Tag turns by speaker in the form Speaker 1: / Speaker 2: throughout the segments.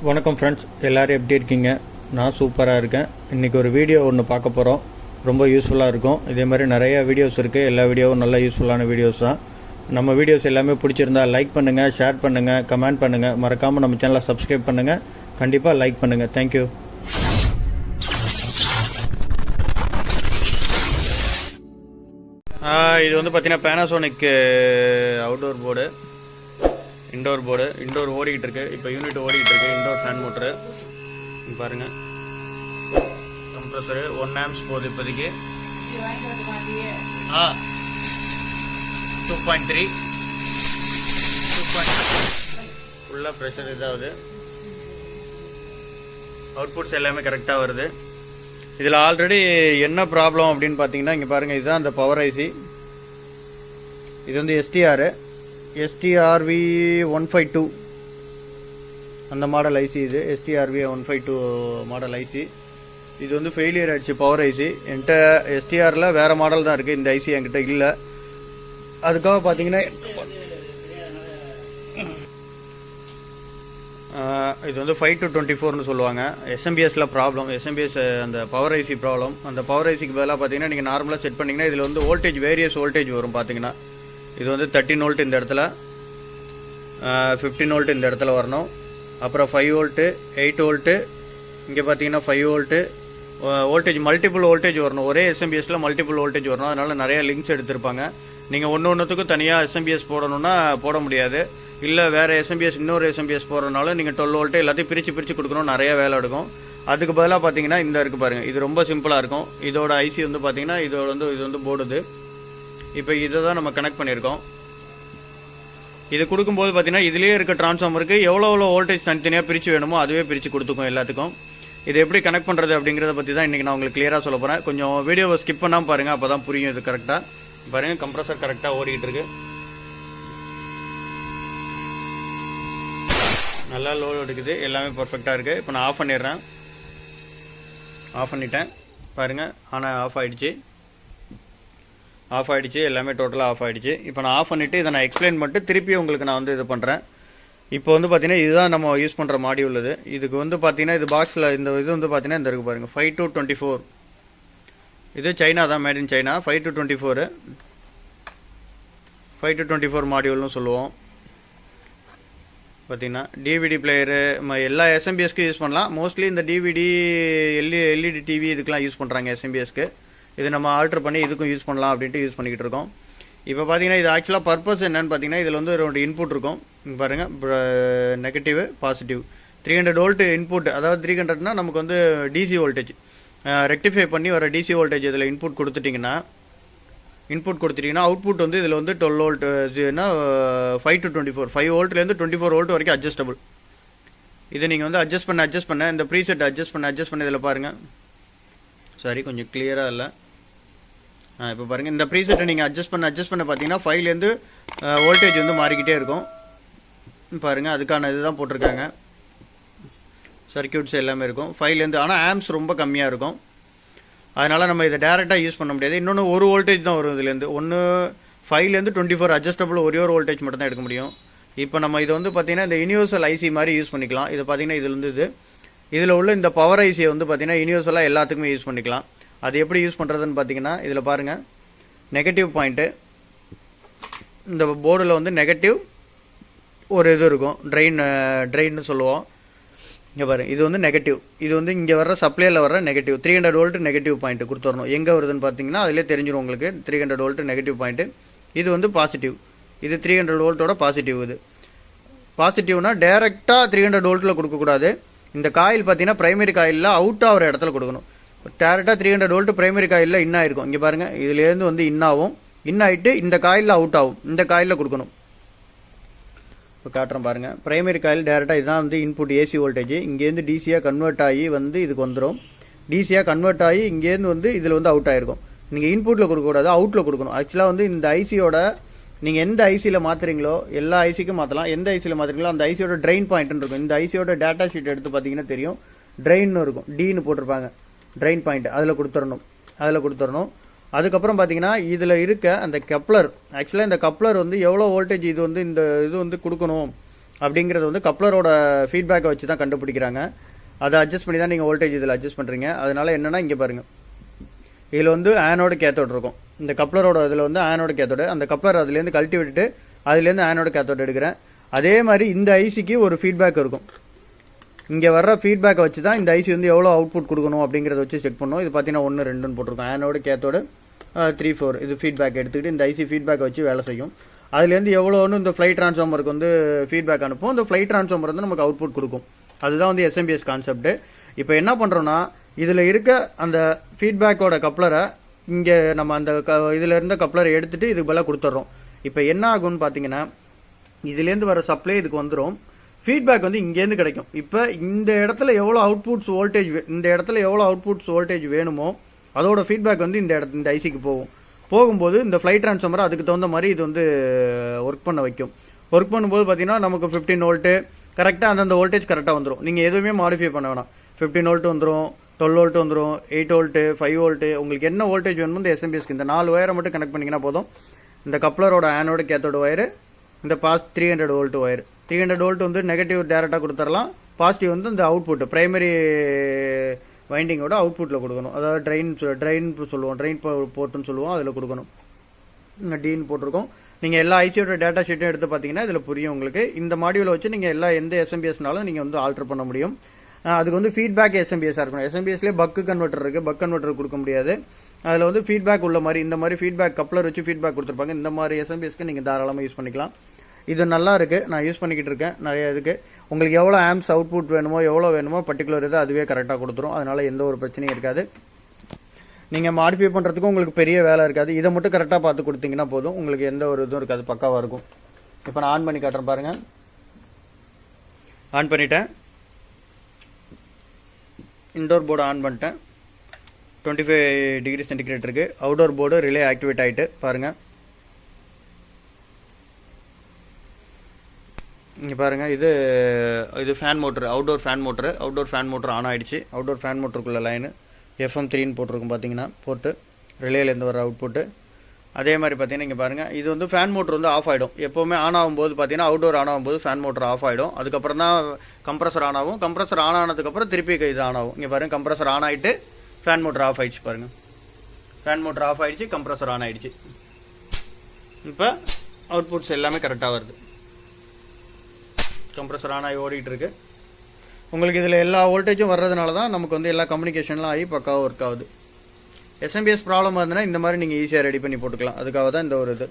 Speaker 1: வணக்கம் ஃப்ரெண்ட்ஸ், எல்லோரும் எப்படி இருக்கீங்க? நான் சூப்பராக இருக்கேன். இன்றைக்கி ஒரு வீடியோ ஒன்று பார்க்க போகிறோம். ரொம்ப யூஸ்ஃபுல்லாக இருக்கும். இதே மாதிரி நிறைய வீடியோஸ் இருக்குது. எல்லா வீடியோவும் நல்ல யூஸ்ஃபுல்லான வீடியோஸ் தான். நம்ம வீடியோஸ் எல்லாமே பிடிச்சிருந்தா லைக் பண்ணுங்கள், ஷேர் பண்ணுங்கள், கமெண்ட் பண்ணுங்கள். மறக்காமல் நம்ம சேனலை சப்ஸ்கிரைப் பண்ணுங்கள். கண்டிப்பாக லைக் பண்ணுங்கள். தேங்க்யூ. இது வந்து பார்த்தீங்கன்னா Panasonic outdoor board, indoor board. Indoor ஓடிக்கிட்டு இருக்கு. இப்போ யூனிட் ஓடிக்கிட்டு இருக்கு. இண்டோர் ஃபேன் மோட்ரு பாருங்க. கம்ப்ரஸரு 1 amps போகுது இப்போதைக்கு. 2.3 ஃபுல்லாக ப்ரெஷர் இதாகுது. அவுட்புட்ஸ் எல்லாமே கரெக்டாக வருது. இதில் ஆல்ரெடி என்ன ப்ராப்ளம் அப்படின்னு பார்த்தீங்கன்னா, இங்கே பாருங்கள், இதுதான் அந்த பவர் ஐசி. இது வந்து STRV 152 அந்த மாடல் ஐசி. இது STRV 152 மாடல் ஐசி. இது வந்து ஃபெயிலியர் ஆயிடுச்சு பவர் ஐசி. என்கிட்ட STRல வேறு மாடல் தான் இருக்குது. இந்த ஐசி என்கிட்ட இல்லை. அதுக்காக பார்த்தீங்கன்னா இது வந்து 5 to 24னு சொல்லுவாங்க. SMPSல ப்ராப்ளம். SMPS அந்த பவர் ஐசி ப்ராப்ளம். அந்த பவர் ஐசிக்கு பதிலாக பார்த்தீங்கன்னா நீங்கள் நார்மலாக செட் பண்ணிங்கன்னா இதில் வந்து வோல்டேஜ் வேரியஸ் வோல்டேஜ் வரும். பார்த்தீங்கன்னா இது வந்து 13 வோல்ட் இந்த இடத்துல, 15 வோல்ட் இந்த இடத்துல வரணும். அப்புறம் 5 வோல்ட்டு, 8 வோல்ட்டு, இங்கே பார்த்தீங்கன்னா 5 வோல்ட்டு வோல்டேஜ், மல்டிபிள் வோல்டேஜ் வரணும். ஒரே SMPSல மல்டிபிள் வோல்டேஜ் வரணும். அதனால் நிறைய லிங்க்ஸ் எடுத்திருப்பாங்க. நீங்கள் ஒன்றுத்துக்கும் தனியாக SMPS போடணுன்னா போட முடியாது. இல்லை வேறு SMPS இன்னொரு SMPS போடுறதுனால நீங்கள் 12 வோல்ட்டு எல்லாத்தையும் பிரித்து கொடுக்கணும். நிறைய வேலை எடுக்கும். அதுக்கு பதிலாக பார்த்தீங்கன்னா இந்த இருக்குது பாருங்கள். இது ரொம்ப சிம்பிளாக இருக்கும். இதோட ஐசி வந்து பார்த்தீங்கன்னா இது வந்து போடுது. இப்போ இதை தான் நம்ம கனெக்ட் பண்ணியிருக்கோம். இது கொடுக்கும்போது பார்த்தீங்கன்னா இதுலேயே இருக்க டிரான்ஸ்ஃபார்மருக்கு எவ்வளோ வோல்டேஜ் தனித்தனியாக பிரித்து வேணுமோ அதுவே பிரித்து கொடுத்துக்கும் எல்லாத்துக்கும். இது எப்படி கனெக்ட் பண்ணுறது அப்படிங்கிறத பற்றி தான் இன்றைக்கி நான் உங்களுக்கு கிளியராக சொல்ல போகிறேன். கொஞ்சம் வீடியோவை ஸ்கிப் பண்ணாமல் பாருங்கள், அப்போ தான் புரியும் இது கரெக்டாக. பாருங்கள், கம்ப்ரஸர் கரெக்டாக ஓடிக்கிட்டு இருக்கு. நல்லா லோடு எடுக்குது. எல்லாமே பர்ஃபெக்டாக இருக்குது. இப்போ நான் ஆஃப் பண்ணிடுறேன். ஆஃப் பண்ணிட்டேன் பாருங்கள். ஆனால் ஆஃப் ஆகிடுச்சு. எல்லாமே டோட்டலாக ஆஃப் ஆகிடுச்சு. இப்போ நான் ஆஃப் பண்ணிவிட்டு இதை நான் எக்ஸ்பிளைன் பண்ணிட்டு திருப்பி உங்களுக்கு நான் வந்து இது பண்ணுறேன். இப்போ வந்து பார்த்தீங்கன்னா இதுதான் நம்ம யூஸ் பண்ணுற மாடியூல். இதுக்கு வந்து பார்த்தீங்கன்னா இது பாக்ஸில் இந்த இது வந்து பார்த்தீங்கன்னா இந்த இருக்குது பாருங்கள், 5 to 24. இது சைனா தான், மேட் இன் சைனா. 5 to 24 மாடியூல்னு சொல்லுவோம். பார்த்தீங்கன்னா டிவிடி பிளேயரு எல்லா SMPSக்கு யூஸ் பண்ணலாம். மோஸ்ட்லி இந்த டிவிடி எல்இடி டிவி இதுக்கெலாம் யூஸ் பண்ணுறாங்க SMPSக்கு. இது நம்ம ஆல்ட்ரு பண்ணி இதுக்கும் யூஸ் பண்ணலாம் அப்படின்ட்டு யூஸ் பண்ணிக்கிட்டு இருக்கோம். இப்போ பார்த்தீங்கன்னா இது ஆக்சுவலாக பர்பஸ் என்னன்னு பார்த்தீங்கன்னா, இதில் வந்து ஒரு இன்புட் இருக்கும். இங்கே பாருங்கள், நெகட்டிவ் பாசிட்டிவ் 300 வோல்ட் இன்புட். அதாவது 300னா நமக்கு வந்து DC வோல்டேஜ் ரெக்டிஃபை பண்ணி வர DC வோல்டேஜ் இதில் இன்புட் கொடுத்துட்டிங்கன்னா அவுட்புட் வந்து இதில் வந்து 12 வோல்ட்னா 5 to 24, 5 வோல்ட்லேருந்து 24 வோல்ட் வரைக்கும் அட்ஜஸ்டபிள். இதை நீங்கள் வந்து அட்ஜஸ்ட் பண்ண இந்த ப்ரீசெட் அட்ஜஸ்ட் பண்ண இதில் பாருங்கள். சாரி, கொஞ்சம் கிளியராக இல்லை. இப்போ பாருங்கள், இந்த ப்ரீசெட்டை நீங்கள் அட்ஜஸ்ட் பண்ண பார்த்தீங்கன்னா 5லேருந்து வோல்டேஜ் வந்து மாறிக்கிட்டே இருக்கும். பாருங்கள், அதுக்கான இதுதான் போட்டிருக்காங்க. சர்க்கியூட்ஸ் எல்லாமே இருக்கும் 5லேருந்து. ஆனால் ஆம்ஸ் ரொம்ப கம்மியாக இருக்கும். அதனால் நம்ம இதை டேரெக்டாக யூஸ் பண்ண முடியாது. இன்னொன்று ஒரு வோல்டேஜ் தான் வரும் இதுலேருந்து. 5லேருந்து 24 அட்ஜஸ்டபிள் ஒரே ஒரு வோல்டேஜ் மட்டும் தான் எடுக்க முடியும். இப்போ நம்ம இதை வந்து பார்த்தீங்கன்னா இந்த யூனிவர்சல் ஐசி மாதிரி யூஸ் பண்ணிக்கலாம். இது பார்த்தீங்கன்னா இதில் உள்ள இந்த பவர் ஐசியை வந்து பார்த்தீங்கன்னா யூனிவர்சலாக எல்லாத்துக்குமே யூஸ் பண்ணிக்கலாம். அது எப்படி யூஸ் பண்ணுறதுன்னு பார்த்தீங்கன்னா இதில் பாருங்கள், நெகட்டிவ் பாயிண்ட்டு இந்த போர்டில் வந்து நெகட்டிவ் ஒரு இது இருக்கும், ட்ரெயின்னு சொல்லுவோம். இங்கே பாருங்கள், இது வந்து நெகட்டிவ். இது வந்து இங்கே வர்ற சப்ளையில் வர்ற நெகட்டிவ் 300 வோல்ட் நெகட்டிவ் பாயிண்ட் கொடுத்துடணும். எங்கே வருதுன்னு பார்த்தீங்கன்னா அதிலே தெரிஞ்சிடும் உங்களுக்கு. 300 வோல்ட் நெகட்டிவ் பாயிண்ட்டு. இது வந்து பாசிட்டிவ். இது 300 வோல்ட்டோட பாசிட்டிவ். இது பாசிட்டிவ்னா டேரெக்டாக 300 வோல்ட்டில் கொடுக்கக்கூடாது. இந்த காயில் பார்த்தீங்கன்னா பிரைமரி காயிலில் அவுட் ஆகிற இடத்துல கொடுக்கணும். டேரெக்டாக 300 வோல்ட் பிரைமரி காயிலில் இன் ஆகிருக்கும். இங்கே பாருங்கள், இதுலேருந்து வந்து இன் ஆகிட்டு இந்த காயிலில் அவுட் ஆகும். இந்த காயிலில் கொடுக்கணும். இப்போ காட்டுறேன் பாருங்கள். பிரைமரி காயில் டேரெக்டாக இதுதான் வந்து இன்புட் AC வோல்டேஜ். இங்கேருந்து DCயாக கன்வெர்ட் ஆகி வந்து இதுக்கு வந்துடும். DCயாக கன்வெர்ட் ஆகி இங்கேருந்து வந்து இதில் வந்து அவுட் ஆகிருக்கும். நீங்கள் இன்புட்டில் கொடுக்கக்கூடாது, அவுட்டில் கொடுக்கணும். ஆக்சுவலாக வந்து இந்த ஐசியோட நீங்கள் எந்த ஐசியில் மாற்றுறீங்களோ எல்லா ஐசிக்கும் மாற்றலாம். எந்த ஐசியில் மாற்றுறீங்களோ அந்த ஐசியோட ட்ரெயின் பாயிண்ட்னு இருக்கும். இந்த ஐசியோட டேட்டா ஷீட் எடுத்து பார்த்தீங்கன்னா தெரியும், ட்ரெயின்னு இருக்கும், Dன்னு போட்டிருப்பாங்க. ட்ரெயின் பாயிண்ட் அதில் கொடுத்துடணும். அதுக்கப்புறம் பார்த்தீங்கன்னா இதில் இருக்க அந்த கப்ளர், ஆக்சுவலாக இந்த கப்ளர் வந்து எவ்வளோ வோல்டேஜ் இது வந்து இந்த இது வந்து கொடுக்கணும் அப்படிங்கிறது வந்து கப்ளரோட ஃபீட்பேக்கை வச்சு தான் கண்டுபிடிக்கிறாங்க. அதை அட்ஜஸ்ட் பண்ணி தான் நீங்கள் வோல்டேஜ் இதில் அட்ஜஸ்ட் பண்ணுறீங்க. அதனால என்னென்னா இங்கே பாருங்கள், இதில் வந்து ஆனோட கேத்தோடு இருக்கும். இந்த கப்ளரோட இதில் வந்து ஆனோட கேத்தோடு, அந்த கப்ளர் அதுலேருந்து கழட்டி விட்டுட்டு அதுலேருந்து ஆனோட கேத்தோடு எடுக்கிறேன். அதே மாதிரி இந்த ஐசிக்கு ஒரு ஃபீட்பேக் இருக்கும். இங்கே வர்ற ஃபீட்பேக்கை வச்சு தான் இந்த ஐசி வந்து எவ்வளோ அவுட்புட் கொடுக்கணும் அப்படிங்கிறத வச்சு செக் பண்ணணும். இது பார்த்தீங்கன்னா 1 2ன்னு போட்டிருக்கோம். ஆனோட கேத்தோடு 3 4 இது ஃபீட்பேக் எடுத்துக்கிட்டு இந்த ஐசி ஃபீட்பேக்கை வச்சு வேலை செய்யும். அதுலேருந்து எவ்வளோன்னு இந்த ஃப்ளைட் ட்ரான்ஸ்ஃபார்மருக்கு வந்து ஃபீட்பேக் அனுப்பும். இந்த ஃப்ளைட் ட்ரான்ஸ்ஃபார்மர் வந்து நமக்கு அவுட்புட் கொடுக்கும். அதுதான் வந்து எஸ்எம்பிஎஸ் கான்செப்ட். இப்போ என்ன பண்ணுறோன்னா, இதில் இருக்க அந்த ஃபீட்பேக்கோட கப்ளரை இங்கே நம்ம அந்த இதில் இருந்த கப்ளரை எடுத்துகிட்டு இதுக்கு பதிலாக கொடுத்துட்றோம். இப்போ என்ன ஆகும்னு பார்த்தீங்கன்னா, இதுலேருந்து வர சப்ளை இதுக்கு வந்துடும். ஃபீட்பேக் வந்து இங்கேருந்து கிடைக்கும். இப்போ இந்த இடத்துல எவ்வளோ அவுட்புட்ஸ் வோல்டேஜ் வேணுமோ அதோட ஃபீட்பேக் வந்து இந்த ஐசிக்கு போகும்போது இந்த ஃப்ளைட் ட்ரான்ஸ்ஃபார்மர் அதுக்கு தகுந்த மாதிரி இது வந்து ஒர்க் பண்ண வைக்கும். ஒர்க் பண்ணும்போது பார்த்தீங்கன்னா நமக்கு 15 வோல்ட்டு கரெக்டாக அந்தந்த வோல்டேஜ் கரெக்டாக வந்துடும். நீங்கள் எதுவுமே மாடிஃபை பண்ண வேணாம். 15 வோல்ட் வந்துடும், 12 வோல்ட் வந்துடும், 8 வோல்ட்டு, 5 வோல்ட்டு, உங்களுக்கு என்ன வோல்டேஜ் வேணுமோ இந்த எஸ்எம்பிஎஸ்க்கு இந்த 4 ஒயரை மட்டும் கனெக்ட் பண்ணிங்கன்னா போதும். இந்த கப்ளரோட ஆனோட கேத்தோட ஒயரு, இந்த 300 வோல்ட் ஒயர், 300 வோல்ட் வந்து நெகட்டிவ் டேரெக்டாக கொடுத்துடலாம். பாசிட்டிவ் வந்து இந்த அவுட்புட் பிரைமரி வைண்டிங்கோட அவுட்புட்டில் கொடுக்கணும். அதாவது ட்ரெயின் சொல்லுவோம், ட்ரெயின் போர்ட்டுன்னு சொல்லுவோம், அதில் கொடுக்கணும். இங்கே டீன் போட்டிருக்கோம். நீங்கள் எல்லா ஐசியோட டேட்டா ஷீட்டும் எடுத்து பார்த்தீங்கன்னா இதில் புரியும் உங்களுக்கு. இந்த மாடியூலை வச்சு நீங்கள் எந்த எஸ்எம்பிஎஸ்னாலும் நீங்கள் வந்து ஆல்டர் பண்ண முடியும். அதுக்கு வந்து ஃபீட்பேக் எஸ்எம்பிஎஸ்ஸாக இருக்கணும். எஸ்எம்பிஎஸ்லேயே பக்கு கன்வெர்ட்டர் இருக்குது, பக் கன்வெர்ட்டர் கொடுக்க முடியாது. அதில் வந்து ஃபீட்பேக் உள்ள மாதிரி இந்த மாதிரி ஃபீட்பேக் கப்ளர் வச்சு ஃபீட்பேக் கொடுத்துருப்பாங்க. இந்த மாதிரி எஸ்எம்பிஎஸ்க்கு நீங்கள் தாராளமாக யூஸ் பண்ணிக்கலாம். இது நல்லா இருக்குது, நான் யூஸ் பண்ணிக்கிட்டு இருக்கேன் நிறைய இதுக்கு. உங்களுக்கு எவ்வளோ ஆம்ஸ் அவுட்புட் வேணுமோ பர்டிகுலர் இது அதுவே கரெக்டாக கொடுத்துரும். அதனால எந்த ஒரு பிரச்சனையும் இருக்காது. நீங்கள் மாடிஃபை பண்ணுறதுக்கும் உங்களுக்கு பெரிய வேலை இருக்காது. இதை மட்டும் கரெக்டாக பார்த்து கொடுத்தீங்கன்னா போதும், உங்களுக்கு எந்த ஒரு இதுவும் இருக்காது, பக்காவாக இருக்கும். இப்போ நான் ஆன் பண்ணி காட்டுறேன் பாருங்கள். ஆன் பண்ணிட்டேன். இன்டோர் போர்டு ஆன் பண்ணிட்டேன். 25 டிகிரி சென்டிகிரேட் இருக்குது. அவுடோர் போர்டு ரிலே ஆக்டிவேட் ஆகிட்டு பாருங்கள். இங்கே பாருங்கள், இது fan motor, outdoor fan motor on ஆகிடுச்சு. அவுடோர் ஃபேன் மோட்டருக்குள்ள லைனு FM3ன்னு போட்டிருக்கும் பார்த்தீங்கன்னா போட்டு ரிலேலேருந்து வர அவுட்புட்டு. அதே மாதிரி பார்த்தீங்கன்னா இங்கே பாருங்கள், இது வந்து ஃபேன் மோட்ரு வந்து ஆஃப் ஆகிடும். எப்போவுமே ஆன் ஆகும்போது பார்த்தீங்கன்னா அவுடோர் ஆன் ஆகும்போது ஃபேன் மோட்ரு ஆஃப் ஆகிடும். அதுக்கப்புறம் தான் கம்ப்ரஸர் ஆன் ஆகும். கம்ப்ரஸர் ஆன் ஆனதுக்கப்புறம் திருப்பி இது ஆன் ஆகும். இங்கே பாருங்கள், கம்ப்ரஸர் ஆன் ஆகிட்டு ஃபேன் மோட்ரு ஆஃப் ஆகிடுச்சு பாருங்கள். ஃபேன் மோட்ரு ஆஃப் ஆகிடுச்சு, கம்ப்ரஸர் ஆன் ஆகிடுச்சு. இப்போ அவுட்புட்ஸ் எல்லாமே கரெக்டாக வருது. கம்ப்ரஸர் ஆன் ஆகி ஓடிட்டு இருக்கு. உங்களுக்கு இதில் எல்லா வோல்டேஜும் வர்றதுனால தான் நமக்கு வந்து எல்லா கம்யூனிகேஷன்லாம் ஆகி பக்காவாக ஒர்க் ஆகுது. எஸ்எம்பிஎஸ் ப்ராப்ளம் இருந்ததுன்னா இந்த மாதிரி நீங்கள் ஈஸியாக ரெடி பண்ணி போட்டுக்கலாம். அதுக்காக தான் இந்த ஒரு இது.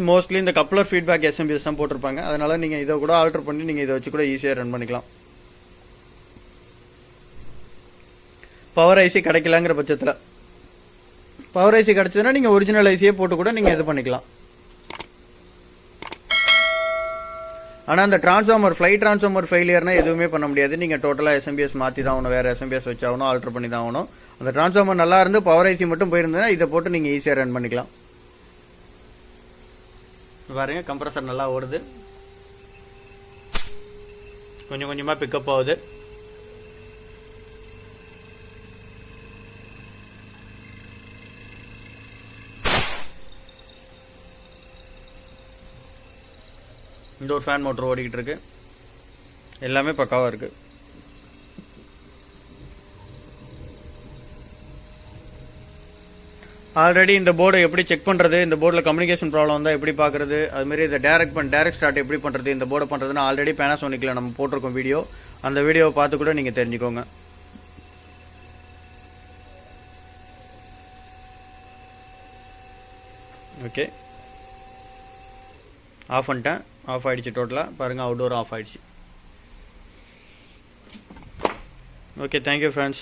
Speaker 1: மோஸ்ட்லி இந்த கப்ளர் ஃபீட்பேக் எஸ்எம்பிஎஸ் தான் போட்டிருப்பாங்க. அதனால நீங்கள் இதை கூட ஆல்டர் பண்ணி நீங்கள் இதை வச்சு கூட ஈஸியாக ரன் பண்ணிக்கலாம். பவர் ஐசி கிடைக்கலங்கிற பட்சத்தில், பவர் ஐசி கிடச்சதுன்னா நீங்கள் ஒரிஜினல் ஐசியே போட்டு கூட நீங்கள் இது பண்ணிக்கலாம். ஆனால் அந்த டிரான்ஸ்ஃபார்மர் ஃப்ளைட் ட்ரான்ஸ்ஃபார்மர் ஃபெயிலியர்னா எதுவுமே பண்ண முடியாது. நீங்கள் டோட்டலாக எஸ்எம்பிஎஸ் மாற்றி தான் ஆகணும், வேறு எஸ்எம்பிஎஸ் வச்சாகணும், ஆல்டர் பண்ணி தான் ஆகணும். அந்த டிரான்ஸ்ஃபார்மர் நல்லா இருந்து பவர் ஐசி மட்டும் போயிருந்ததுன்னா இதை போட்டு நீங்கள் ஈஸியாக ரன் பண்ணிக்கலாம். பாருங்க, கம்ப்ரஸர் நல்லா ஓடுது, கொஞ்சம் கொஞ்சமாக பிக்கப் ஆகுது. இந்த ஒரு ஃபேன் மோட்டர் ஓடிக்கிட்டு இருக்கு. எல்லாமே பக்காவாக இருக்குது. ஆல்ரெடி இந்த போர்டை எப்படி செக் பண்ணுறது, இந்த போர்டில் கம்யூனிகேஷன் ப்ராப்ளம் வந்தால் எப்படி பார்க்குறது, அதுமாரி இதை டைரக்ட் ஸ்டார்ட் எப்படி பண்ணுறது, இந்த போர்டை பண்ணுறதுன்னு ஆல்ரெடி பேனாசோனிக்கில் நம்ம போட்டிருக்கோம் வீடியோ. அந்த வீடியோவை பார்த்து கூட நீங்கள் தெரிஞ்சுக்கோங்க. ஓகே, ஆஃப் பண்ணிட்டேன். ஆஃப் ஆகிடுச்சு டோட்டலாக. பாருங்கள், அவுட்டோர் ஆஃப் ஆகிடுச்சு. Okay, thank you friends.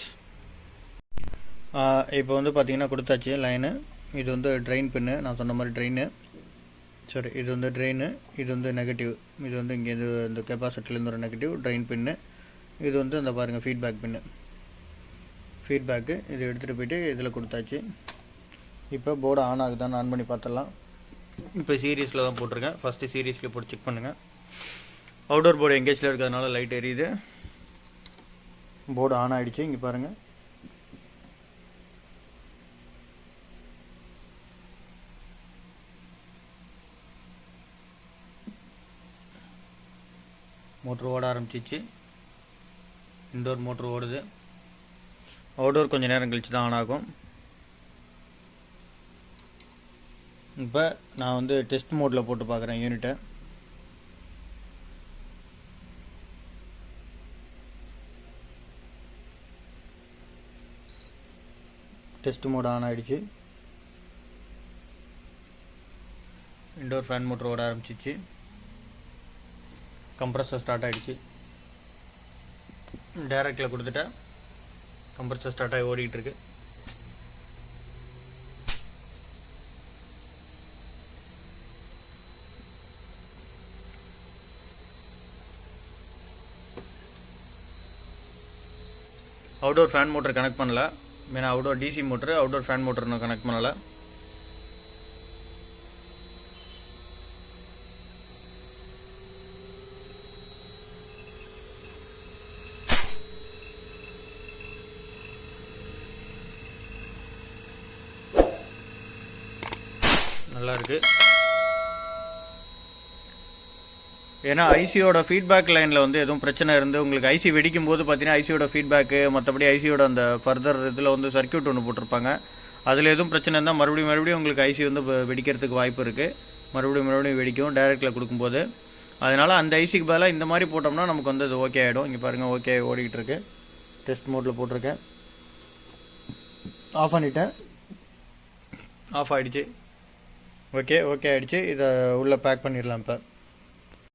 Speaker 1: இப்போ வந்து பார்த்தீங்கன்னா கொடுத்தாச்சு லைனு. இது வந்து ட்ரெயின் பின்னு, நான் சொன்ன மாதிரி ட்ரெயின். சரி, இது வந்து ட்ரெயின், இது வந்து நெகட்டிவ். இது வந்து இங்கேருந்து இந்த கெப்பாசிட்டிலேருந்து ஒரு நெகட்டிவ் ட்ரெயின் பின்னு. இது வந்து அந்த பாருங்கள் ஃபீட்பேக் பின்னு, ஃபீட்பேக்கு. இது எடுத்துகிட்டு போய்ட்டு இதில் கொடுத்தாச்சு. இப்போ போர்டு ஆன் ஆகுதான்னு ஆன் பண்ணி பார்த்துடலாம். இப்போ சீரீஸில் தான் போட்டிருக்கேன். ஃபஸ்ட்டு சீரீஸில் போட்டு செக் பண்ணுங்கள். அவுட்டோர் போர்டு எங்கேஜில் இருக்கிறதுனால லைட் எரியுது. போர்டு ஆன் ஆகிடுச்சு. இங்கே பாருங்கள், மோட்ரு ஓட ஆரம்பிச்சிச்சு. இன்டோர் மோட்ரு ஓடுது. அவுடோர் கொஞ்சம் நேரம் கழிச்சு தான் ஆன் ஆகும். இப்போ நான் வந்து டெஸ்ட் மோடில் போட்டு பார்க்குறேன் யூனிட்டை. டெஸ்ட் மோட் ஆன் ஆகிடுச்சு. இன்டோர் ஃபேன் மோட்ரு ஓட ஆரம்பிச்சிச்சு. கம்ப்ரஸர் ஸ்டார்ட் ஆகிடுச்சு. டைரக்டில் கொடுத்துட்டா கம்ப்ரஸர் ஸ்டார்ட் ஆகி ஓடிட்டு இருக்கு. அவுடோர் ஃபேன் மோட்டர் கனெக்ட் பண்ணல. ஏன்னா outdoor DC motor, outdoor fan motor நான் கனெக்ட் பண்ணலை. நல்லா இருக்கு. ஏன்னா ஐசியோட ஃபீட்பேக் லைனில் வந்து எதுவும் பிரச்சனை இருந்து உங்களுக்கு ஐசி வெடிக்கும் போது பார்த்தீங்கன்னா ஐசியோட ஃபீட்பேக்கு, மற்றபடி ஐசியோட அந்த ஃபர்தர் இதில் வந்து சர்க்யூட் ஒன்று போட்டிருப்பாங்க. அதில் எதுவும் பிரச்சனை இருந்தால் மறுபடியும் உங்களுக்கு ஐசி வந்து வெடிக்கிறதுக்கு வாய்ப்பு இருக்குது. மறுபடியும் வெடிக்கும் டைரக்டில் கொடுக்கும்போது. அதனால் அந்த ஐசிக்கு பதிலாக இந்த மாதிரி போட்டோம்னா நமக்கு வந்து அது ஓகே ஆகிடும். இங்கே பாருங்கள், ஓகே ஓடிக்கிட்டு இருக்கு. டெஸ்ட் மோட்டில் போட்டிருக்கேன். ஆஃப் பண்ணிட்டேன். ஆஃப் ஆகிடுச்சு. ஓகே ஆகிடுச்சு. இதை உள்ளே பேக் பண்ணிடலாம் இப்போ.